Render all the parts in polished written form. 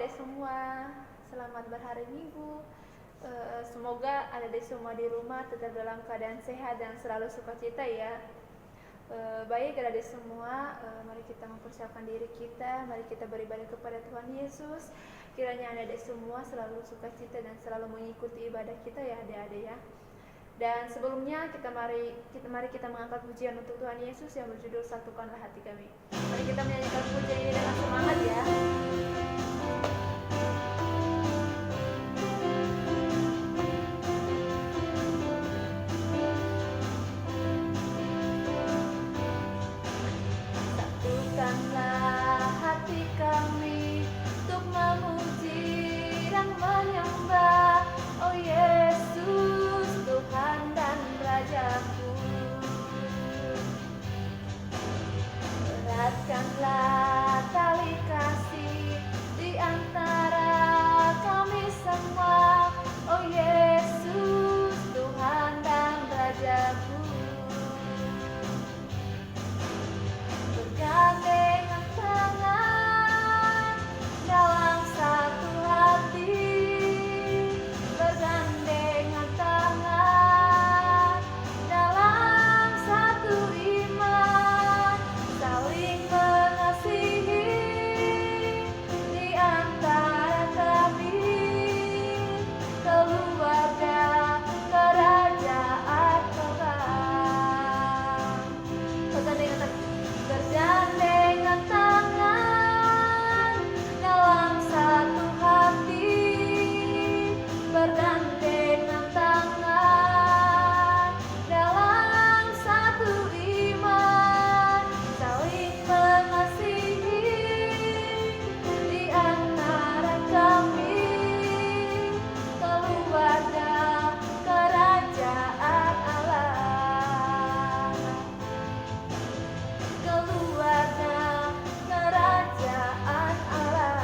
adik semua, selamat berhari Minggu. Semoga adik semua di rumah tetap dalam keadaan sehat dan selalu sukacita ya. Baik adik semua, mari kita mempersiapkan diri kita, mari kita beribadah kepada Tuhan Yesus. Kiranya adik semua selalu sukacita dan selalu mengikuti ibadah kita ya adik-adik ya. Dan sebelumnya mari kita mengangkat pujian untuk Tuhan Yesus yang berjudul Satukanlah Hati Kami. Mari kita menyanyikan pujian ini dengan semangat ya. Satukanlah hati kami untuk memuji dan menyembah, oh Yesus, Tuhan dan Rajaku. Eratkanlah tali kasih di antara kami semua, oh Yesus, Tuhan dan Rajaku. Bergandengan tangan dalam satu hati, bergandengan tangan dalam satu iman, saling mengasihi di antara kami, keluarga kerajaan Allah. Bergandengan tangan dalam satu hati, bergandengan tangan dalam satu iman, saling mengasihi di antara kami, keluarga kerajaan Allah. Keluarga kerajaan Allah.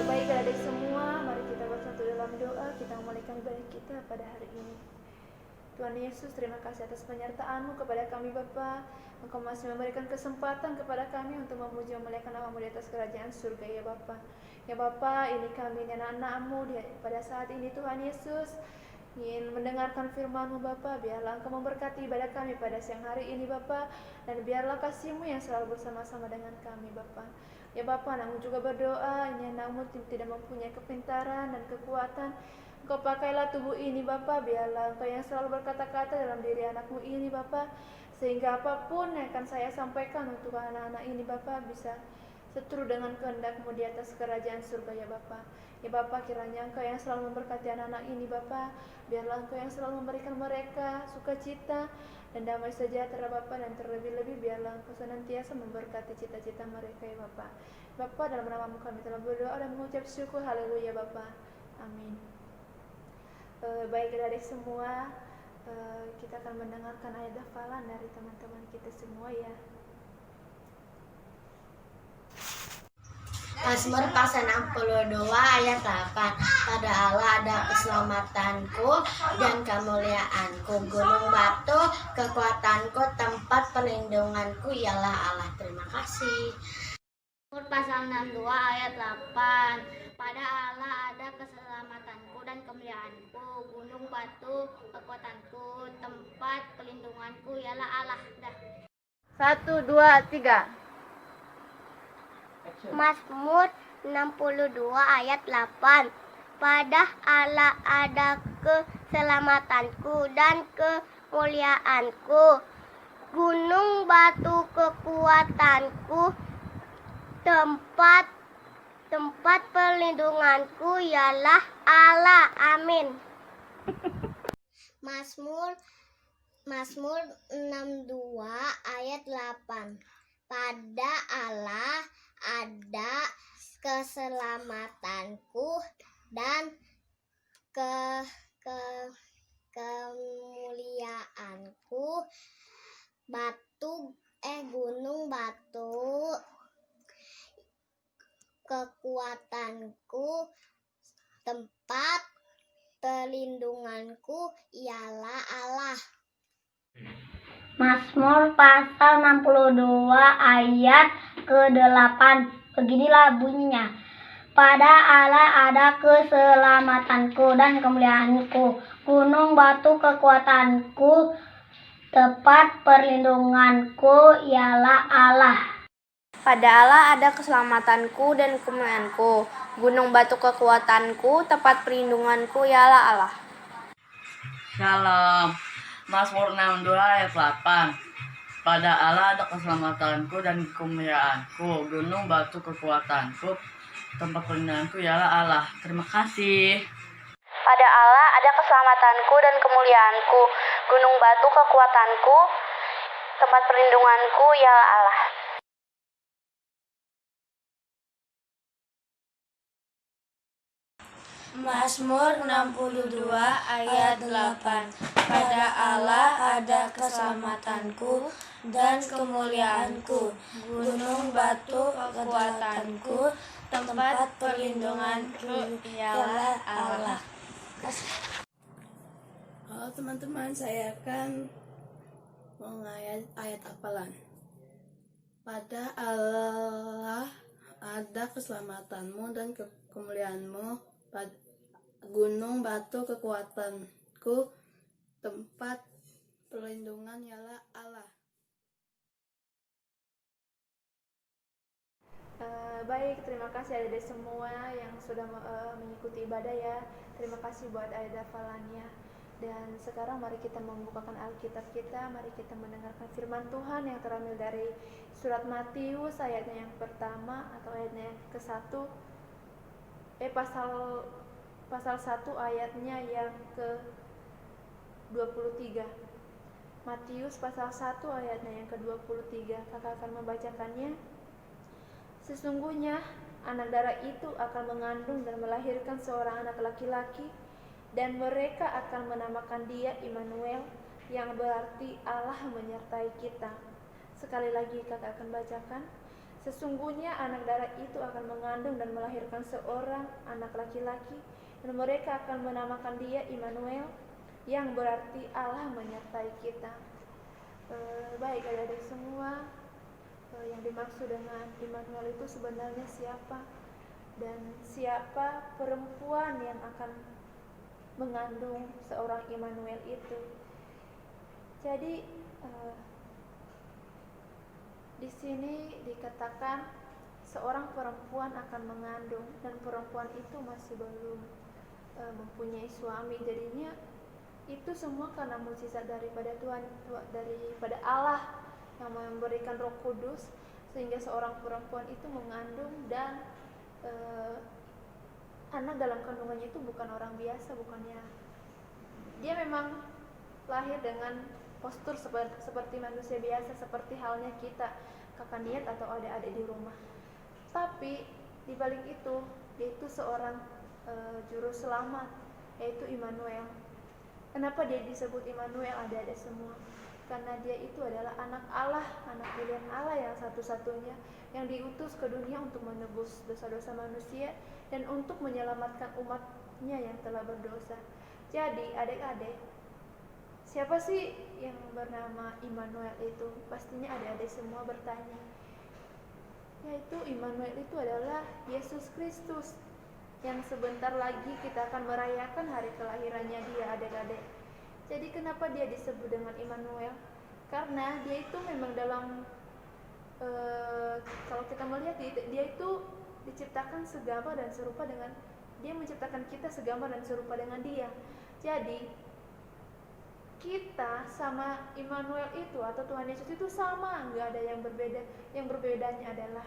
Baik adik semua, mari kita bersatu dalam doa. Kita memulaikan ibadah kita pada hari ini. Tuhan Yesus, terima kasih atas penyertaan-Mu kepada kami Bapa. Engkau masih memberikan kesempatan kepada kami untuk memuji memuliakan nama-Mu di atas kerajaan surga ya Bapa. Ya Bapa, ini kami ini anak-anak-Mu pada saat ini Tuhan Yesus ingin mendengarkan firman-Mu Bapa. Biarlah Engkau memberkati ibadah kami pada siang hari ini Bapa, dan biarlah kasih-Mu yang selalu bersama-sama dengan kami Bapa. Ya Bapa, namun juga berdoa, ini anak-Mu tidak mempunyai kepintaran dan kekuatan. Engkau pakailah tubuh ini Bapa, biarlah Engkau yang selalu berkata-kata dalam diri anak-Mu ini Bapa, sehingga apapun yang akan saya sampaikan untuk anak-anak ini Bapa bisa seturut dengan kehendak-Mu di atas kerajaan surga ya Bapa. Ya Bapa, kiranya Engkau yang selalu memberkati anak-anak ini Bapa, biarlah Engkau yang selalu memberikan mereka sukacita dan damai sejahtera Bapa, dan terlebih-lebih biarlah Engkau senantiasa memberkati cita-cita mereka ya Bapa. Bapa, dalam nama-Mu kami telah berdoa dan mengucap syukur, haleluya Bapa, amin. Baik adik semua, kita akan mendengarkan ayat hafalan dari teman-teman kita semua ya. Mazmur pasal 62 ayat 8. Pada Allah ada keselamatanku dan kemuliaanku, gunung batu kekuatanku, tempat perlindunganku ialah Allah. Terima kasih. Mazmur pasal 62 ayat 8. Pada Allah ada keselamatanku dan kemuliaanku, gunung batu kekuatanku, tempat perlindunganku ialah Allah. 1, 2, 3. Mazmur 62 ayat 8. Pada Allah ada keselamatanku dan kemuliaanku, gunung batu kekuatanku, tempat perlindunganku ialah Allah. Amin. Mazmur 62 ayat 8. Pada Allah ada keselamatanku dan kemuliaanku, gunung batu kekuatanku, tempat perlindunganku ialah Allah. Mazmur pasal 62 ayat ke-8. Beginilah bunyinya. Pada Allah ada keselamatanku dan kemuliaanku. Gunung batu kekuatanku, tempat perlindunganku ialah Allah. Pada Allah ada keselamatanku dan kemuliaanku. Gunung batu kekuatanku, tempat perlindunganku ialah Allah. Shalom. Mazmur 62 ayat 8. Pada Allah ada keselamatanku dan kemuliaanku. Gunung batu kekuatanku, tempat perlindunganku ialah Allah. Terima kasih. Pada Allah ada keselamatanku dan kemuliaanku. Gunung batu kekuatanku, tempat perlindunganku ialah Allah. Mazmur 62 ayat 8. Pada Allah ada keselamatanku dan kemuliaanku. Gunung batu kekuatanku, tempat perlindunganku ialah Allah. Halo teman-teman, saya akan mengayat ayat hafalan. Pada Allah ada keselamatanmu dan kemuliaanmu. Pada gunung batu kekuatanku, tempat perlindungan ialah Allah. Baik, terima kasih adik-adik semua yang sudah mengikuti ibadah ya. Terima kasih buat ayat hafalannya. Dan sekarang mari kita membukakan Alkitab kita. Mari kita mendengarkan firman Tuhan yang terambil dari surat Matius ayatnya yang pertama atau ayatnya yang ke-1. Pasal 1 ayatnya yang ke-23. Matius pasal 1 ayatnya yang ke-23. Kakak akan membacakannya. Sesungguhnya anak darah itu akan mengandung dan melahirkan seorang anak laki-laki, dan mereka akan menamakan dia Immanuel, yang berarti Allah menyertai kita. Sekali lagi kakak akan bacakan. Sesungguhnya anak darah itu akan mengandung dan melahirkan seorang anak laki-laki, dan mereka akan menamakan dia Immanuel, yang berarti Allah menyertai kita. Baik adik-adik semua, yang dimaksud dengan Immanuel itu sebenarnya siapa, dan siapa perempuan yang akan mengandung seorang Immanuel itu. Jadi di sini dikatakan seorang perempuan akan mengandung, dan perempuan itu masih belum mempunyai suami. Jadinya itu semua karena mukjizat daripada Tuhan, daripada Allah yang memberikan Roh Kudus, sehingga seorang perempuan itu mengandung, dan anak dalam kandungannya itu bukan orang biasa, bukannya dia memang lahir dengan postur seperti manusia biasa, seperti halnya kita, kakak niat atau adik-adik di rumah. Tapi di balik itu, dia itu seorang juru selamat, yaitu Immanuel. Kenapa dia disebut Immanuel adik-adik semua? Karena dia itu adalah anak Allah, anak pilihan Allah yang satu-satunya, yang diutus ke dunia untuk menebus dosa-dosa manusia dan untuk menyelamatkan umatnya yang telah berdosa. Jadi adik-adik, siapa sih yang bernama Immanuel itu? Pastinya adik-adik semua bertanya. Yaitu Immanuel itu adalah Yesus Kristus, yang sebentar lagi kita akan merayakan hari kelahirannya dia, adik-adik. Jadi kenapa dia disebut dengan Immanuel? Karena dia itu memang dalam kalau kita melihat dia itu diciptakan segambar dan serupa dengan, dia menciptakan kita segambar dan serupa dengan dia. Jadi kita sama Immanuel itu atau Tuhan Yesus itu sama, nggak ada yang berbeda. Yang berbedanya adalah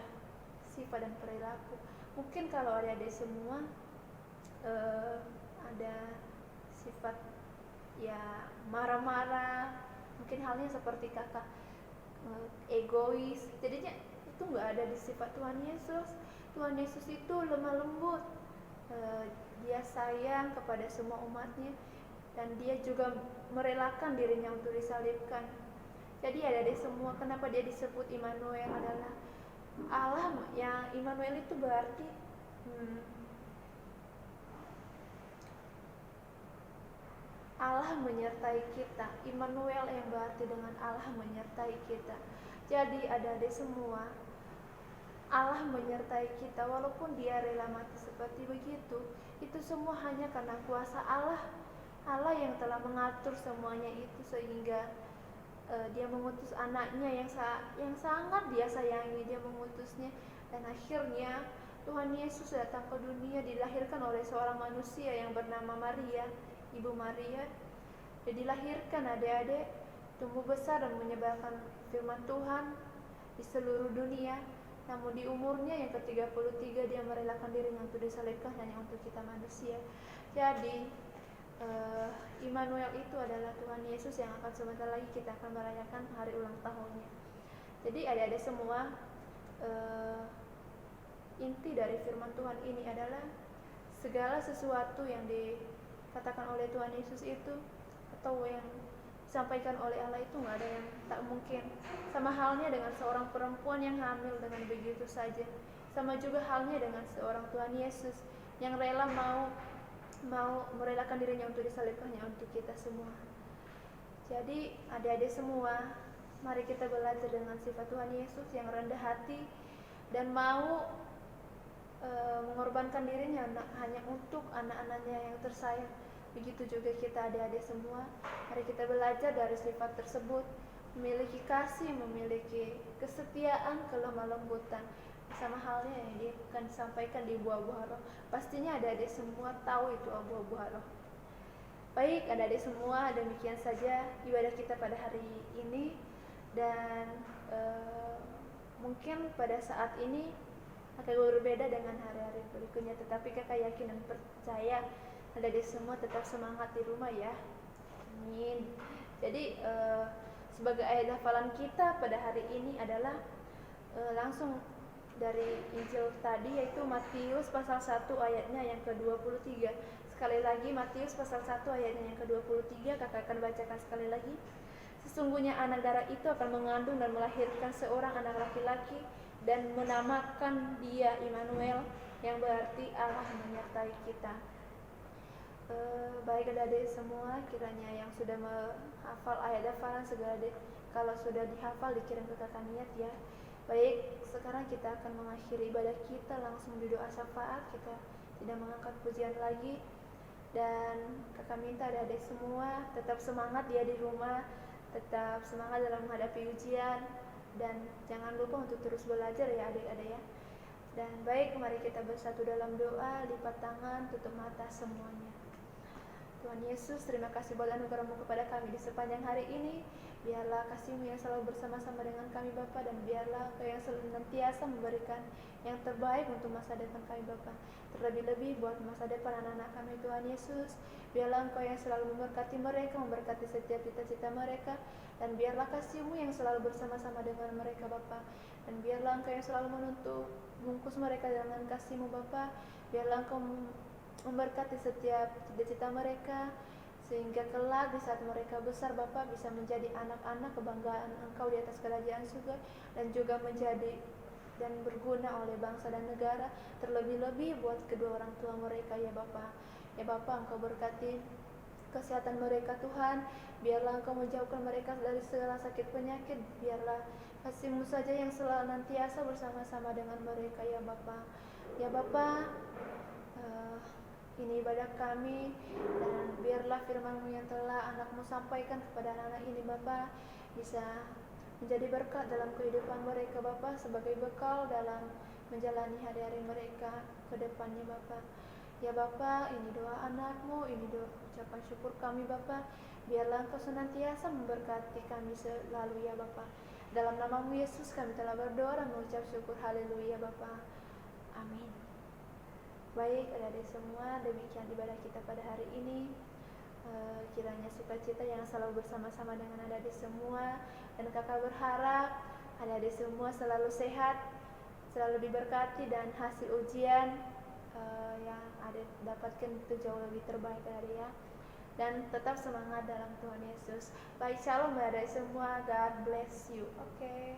sifat dan perilaku. Mungkin kalau adik-adik semua ada sifat ya marah-marah, mungkin halnya seperti kakak egois, jadinya itu nggak ada di sifat Tuhan Yesus. Tuhan Yesus itu lemah lembut, dia sayang kepada semua umatnya, dan dia juga merelakan dirinya untuk disalibkan. Jadi adik-adik semua, kenapa dia disebut Immanuel adalah Allah, yang Immanuel itu berarti Allah menyertai kita. Immanuel yang berarti dengan Allah menyertai kita. Jadi adik-adik semua, Allah menyertai kita walaupun dia rela mati seperti begitu. Itu semua hanya karena kuasa Allah. Allah yang telah mengatur semuanya itu sehingga dia mengutus anaknya yang sangat dia sayangi. Dia mengutusnya dan akhirnya Tuhan Yesus datang ke dunia, dilahirkan oleh seorang manusia yang bernama Maria, Ibu Maria. Dia dilahirkan adik-adik, tumbuh besar dan menyebarkan firman Tuhan di seluruh dunia. Namun di umurnya yang ke-33 dia merelakan dirinya untuk disalibkan hanya untuk kita manusia. Jadi Immanuel itu adalah Tuhan Yesus yang akan sebentar lagi kita akan merayakan hari ulang tahunnya. Jadi adik-adik semua, inti dari firman Tuhan ini adalah segala sesuatu yang dikatakan oleh Tuhan Yesus itu atau yang disampaikan oleh Allah itu nggak ada yang tak mungkin. Sama halnya dengan seorang perempuan yang hamil dengan begitu saja. Sama juga halnya dengan seorang Tuhan Yesus yang rela mau merelakan dirinya untuk disalibkannya untuk kita semua. Jadi adik-adik semua, mari kita belajar dengan sifat Tuhan Yesus yang rendah hati dan mau mengorbankan dirinya hanya untuk anak-anaknya yang tersayang. Begitu juga kita adik-adik semua, mari kita belajar dari sifat tersebut, memiliki kasih, memiliki kesetiaan, kelemah lembutan. Sama halnya yang dia akan disampaikan di buah-buah roh. Pastinya adik-adik semua tahu itu buah-buah roh. Baik adik-adik semua, demikian saja ibadah kita pada hari ini. Dan mungkin pada saat ini akan berbeda dengan hari-hari berikutnya. Tetapi kakak yakin dan percaya adik-adik semua tetap semangat di rumah ya. Amin. Jadi sebagai ayat hafalan kita pada hari ini adalah langsung dari Injil tadi, yaitu Matius pasal 1 ayatnya yang ke-23. Sekali lagi Matius pasal 1 ayatnya yang ke-23, kakak akan bacakan sekali lagi. Sesungguhnya anak darah itu akan mengandung dan melahirkan seorang anak laki-laki dan menamakan dia Immanuel, yang berarti Allah menyertai kita. Baik adik-adik semua, kiranya yang sudah menghafal ayat hafalan segala kalau sudah dihafal dikirim ke kakak niat ya. Baik, sekarang kita akan mengakhiri ibadah kita langsung di doa syafaat. Kita tidak mengangkat pujian lagi. Dan kakak minta adik-adik semua tetap semangat ya di rumah, tetap semangat dalam menghadapi ujian, dan jangan lupa untuk terus belajar ya adik-adik ya. Dan baik, mari kita bersatu dalam doa, lipat tangan, tutup mata semuanya. Tuhan Yesus, terima kasih buat anugerah-Mu kepada kami di sepanjang hari ini. Biarlah kasih-Mu yang selalu bersama-sama dengan kami Bapa, dan biarlah Engkau yang senantiasa memberikan yang terbaik untuk masa depan kami Bapa. Terlebih-lebih buat masa depan anak-anak kami Tuhan Yesus. Biarlah Engkau yang selalu memberkati mereka, memberkati setiap cita-cita mereka, dan biarlah kasih-Mu yang selalu bersama-sama dengan mereka Bapa. Dan biarlah Engkau yang selalu menuntut bungkus mereka dengan kasih-Mu Bapa. Biarlah Engkau memberkati setiap cita-cita mereka, sehingga kelak di saat mereka besar Bapa bisa menjadi anak-anak kebanggaan Engkau di atas kerajaan surga, dan juga menjadi dan berguna oleh bangsa dan negara, terlebih-lebih buat kedua orang tua mereka ya Bapa. Ya Bapa, Engkau berkati kesehatan mereka Tuhan. Biarlah Engkau menjauhkan mereka dari segala sakit penyakit. Biarlah kasih-Mu saja yang senantiasa bersama-sama dengan mereka ya Bapa. Ya Bapa, ini ibadah kami, dan biarlah firman-Mu yang telah anak-Mu sampaikan kepada anak-anak ini Bapa bisa menjadi berkat dalam kehidupan mereka Bapa, sebagai bekal dalam menjalani hari-hari mereka ke depannya Bapa. Ya Bapa, ini doa anak-Mu, ini doa ucapan syukur kami Bapa. Biarlah Engkau senantiasa memberkati kami selalu ya Bapa. Dalam nama-Mu Yesus kami telah berdoa dan mengucap syukur, haleluya Bapa. Amin. Baik adik-adik semua, demikian ibadah kita pada hari ini. Kiranya sukacita yang selalu bersama-sama dengan adik-adik semua, dan kakak berharap adik-adik semua selalu sehat, selalu diberkati, dan hasil ujian yang adik dapatkan itu jauh lebih terbaik adik ya. Dan tetap semangat dalam Tuhan Yesus. Baik, shalom adik semua, God bless you. Oke.